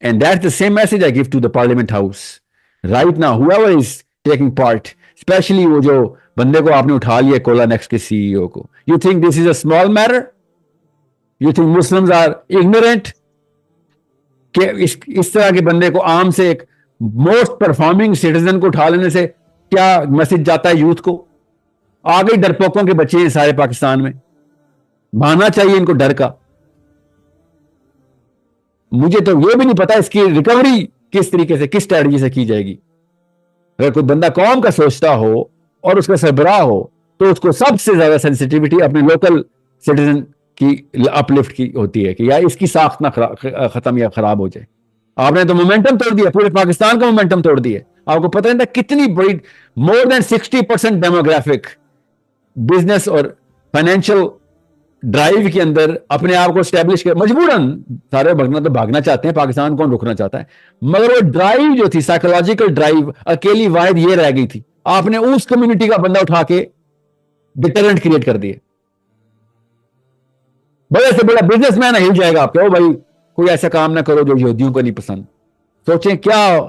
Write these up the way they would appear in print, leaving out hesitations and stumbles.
And that's the same message I give to the Parliament House right now, whoever is taking part, especially वो जो बंदे को आपने उठा लिया कोला नेक्स्ट के सीईओ को. You think this is a small matter? You think Muslims are ignorant? कि इस तरह के बंदे को आम से एक मोस्ट परफॉर्मिंग सिटीजन को उठा लेने से क्या मैसेज जाता है यूथ को? आ गई डरपोकों के बच्चे हैं सारे पाकिस्तान में, भागना चाहिए इनको डर का. मुझे तो ये भी नहीं पता इसकी रिकवरी किस तरीके से, किस स्ट्रेटजी से की जाएगी. अगर कोई बंदा कौम का सोचता हो और उसका सरबराह हो तो उसको सबसे ज्यादा सेंसिटिविटी अपने लोकल सिटीजन की अपलिफ्ट की होती है कि यार इसकी साख्त ना खत्म या खराब हो जाए. आपने तो मोमेंटम तोड़ दिया, पूरे पाकिस्तान का मोमेंटम तोड़ दिया. आपको पता नहीं था कितनी बड़ी, मोर देन 60% डेमोग्राफिक बिजनेस और फाइनेंशियल ड्राइव के अंदर अपने आप को स्टैब्लिश कर, मजबूरन सारे भागना चाहते हैं, पाकिस्तान कौन रुकना चाहता है, मगर वो ड्राइव जो थी साइकोलॉजिकल ड्राइव अकेली वाहिद ये रह गई थी. आपने उस कम्युनिटी का बंदा उठा के डिटरेंट क्रिएट कर दिए. बड़े से बड़ा बिजनेसमैन हिल जाएगा आपके, ओ भाई कोई ऐसा काम ना करो जो यहूदियों को नहीं पसंद. सोचें क्या,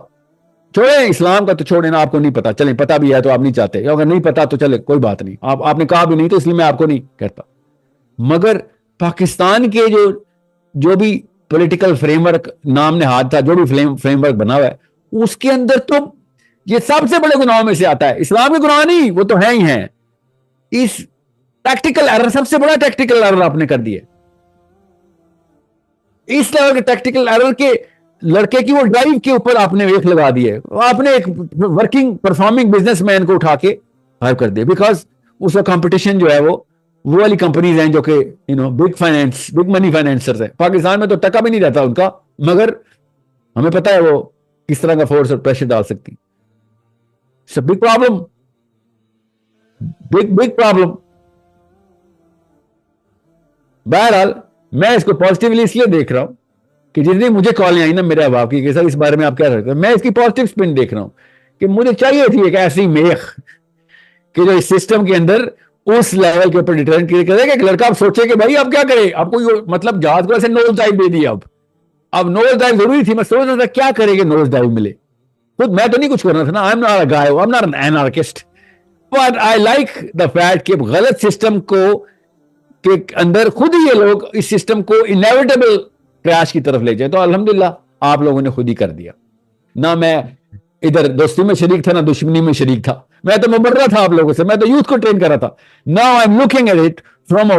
छोड़े इस्लाम का तो छोड़े ना, आपको नहीं पता, चले पता भी है तो आप नहीं चाहते, अगर नहीं पता तो चले कोई बात नहीं, आपने कहा भी नहीं तो इसलिए मैं आपको नहीं कहता. मगर पाकिस्तान के जो भी पॉलिटिकल फ्रेमवर्क नाम ने हाथ था, जो भी फ्रेमवर्क बना हुआ है, उसके अंदर तो ये सबसे बड़े गुनाहों में से आता है. इस्लाम के गुनाह नहीं, वो तो है ही हैं. इस टैक्टिकल एरर, सबसे बड़ा टैक्टिकल एरर आपने कर दिया. इस लेवल के टैक्टिकल एरर के लड़के की वो ड्राइव के ऊपर आपने वेख लगा दिए. आपने एक वर्किंग परफॉर्मिंग बिजनेसमैन को उठा के हायर कर दिया, बिकॉज उसका कंपटीशन जो है वो वाली कंपनीज हैं जो कि बिग मनी फाइनेंसर्स हैं. पाकिस्तान में तो टका भी नहीं रहता उनका, मगर हमें पता है वो किस तरह का फोर्स और प्रेशर डाल सकती. It's a big problem, big problem. बहरहाल मैं इसको पॉजिटिवली इसलिए देख रहा हूं कि जितनी मुझे कॉलें आई ना मेरे अहबाब की कि सर इस बारे में आप क्या करते हैं, मैं इसकी पॉजिटिव स्पिन देख रहा हूं कि मुझे चाहिए थी एक ऐसी मेख कि जो इस सिस्टम के अंदर उस लेवल के ऊपर डिटरेंट क्रिएट करेगा कि लड़का आप सोचे कि भाई आप क्या करें, आपको मतलब जहाज को ऐसे नोज डाइव दे दिया. अब नोज डाइव जरूरी थी, मैं सोच रहा था क्या करेंगे नोज डाइव मिले. खुद मैं तो नहीं कुछ करना था ना, I am not a guy, I am not an anarchist, but I like the fact कि गलत सिस्टम को के अंदर खुद ही ये लोग इस सिस्टम को इनएविटेबल क्रैश की तरफ ले जाए. तो अल्हम्दुलिल्लाह आप लोगों ने खुद ही कर दिया ना. मैं इधर दोस्ती में शरीक था ना दुश्मनी में शरीक था. मैं तो मुबर्रा था आप लोगों से, मैं तो यूथ को ट्रेन कर रहा था. Now I am looking at it from a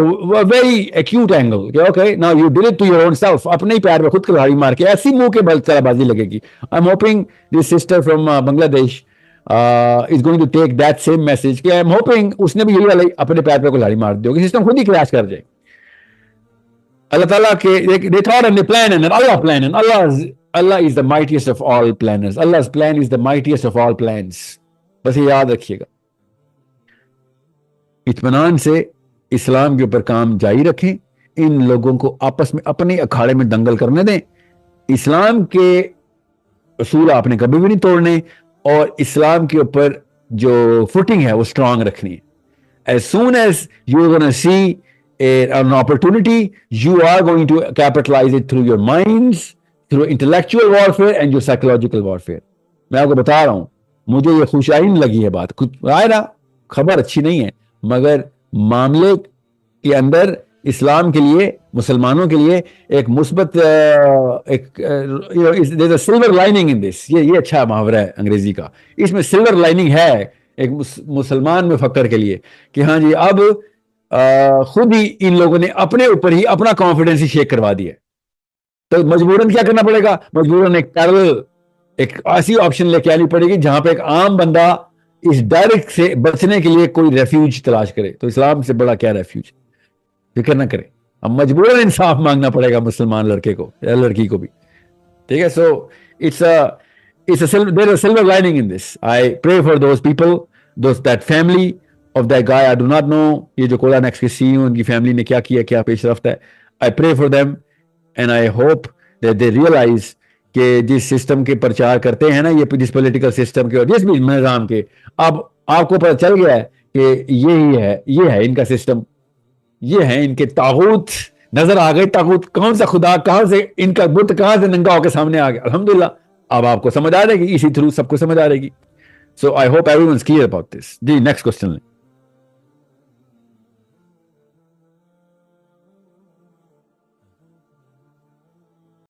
very acute angle. Okay now you did it to your own self. अपने ही पैर में खुद कुल्हाड़ी मार के ऐसी मुंह के बल चलाबाजी लगेगी. I am hoping this sister from Bangladesh is going to take that same message कि I am hoping उसने भी यही वाली अपने पैर पे कुल्हाड़ी मार दी होगी, सिस्टम खुद ही क्रैश कर जाए. अल्लाह ताला के they thought and they planned and Allah planned and Allah is the mightiest of all planners. Allah's plan is the mightiest of all plans. बस ये याद रखिएगा. इत्मीनान से इस्लाम के ऊपर काम जारी रखें. इन लोगों को आपस में अपने अखाड़े में दंगल करने दें. इस्लाम के असूल आपने कभी भी नहीं तोड़ने और इस्लाम के ऊपर जो फुटिंग है वो स्ट्रांग रखनी है. As soon as you're going to see an opportunity, you are going to capitalize it through your minds, through intellectual warfare and your psychological warfare. मैं आपको बता रहा हूं, मुझे ये खुशाइन लगी है बात, कुछ आए ना, खबर अच्छी नहीं है, मगर मामले के अंदर इस्लाम के लिए, मुसलमानों के लिए एक मुस्बत एक सिल्वर लाइनिंग इन दिस. ये अच्छा मुहावरा है अंग्रेजी का. इसमें सिल्वर लाइनिंग है एक मुसलमान में फकर के लिए कि हाँ जी अब खुद ही इन लोगों ने अपने ऊपर ही अपना कॉन्फिडेंस ही शेक करवा दिया. तो मजबूरन क्या करना पड़ेगा, मजबूरन एक पैरेलल एक ऐसी ऑप्शन लेके आनी पड़ेगी जहां पे एक आम बंदा इस डर से बचने के लिए कोई रेफ्यूज तलाश करे. तो इस्लाम से बड़ा क्या रेफ्यूज, फिक्र ना करे. अब मजबूरन इंसाफ मांगना पड़ेगा मुसलमान लड़के को या लड़की को भी. ठीक है. So it's a silver lining in this. I pray for those people, that family of that guy. I do not know ये जो कोला नेक्स्ट के CEO उनकी फैमिली ने क्या किया, क्या पेशरफ्त है. I pray for them and I hope that they realize कि जिस सिस्टम के प्रचार करते हैं ना, ये जिस पॉलिटिकल सिस्टम के और जिस भी निजाम के, अब आपको पता चल गया है कि ये है इनका सिस्टम, ये है इनके तागूत نظر آ گئی تاغوت کون سا خدا کہاں سے ان کا بت کہاں سے ننگا ہو کے سامنے آ گیا. الحمدللہ اب آپ کو سمجھ آ جائے گی, اسی تھرو سب کو سمجھ آ جائے گی. So I hope everyone is clear about this. جی نیکسٹ کوشچن.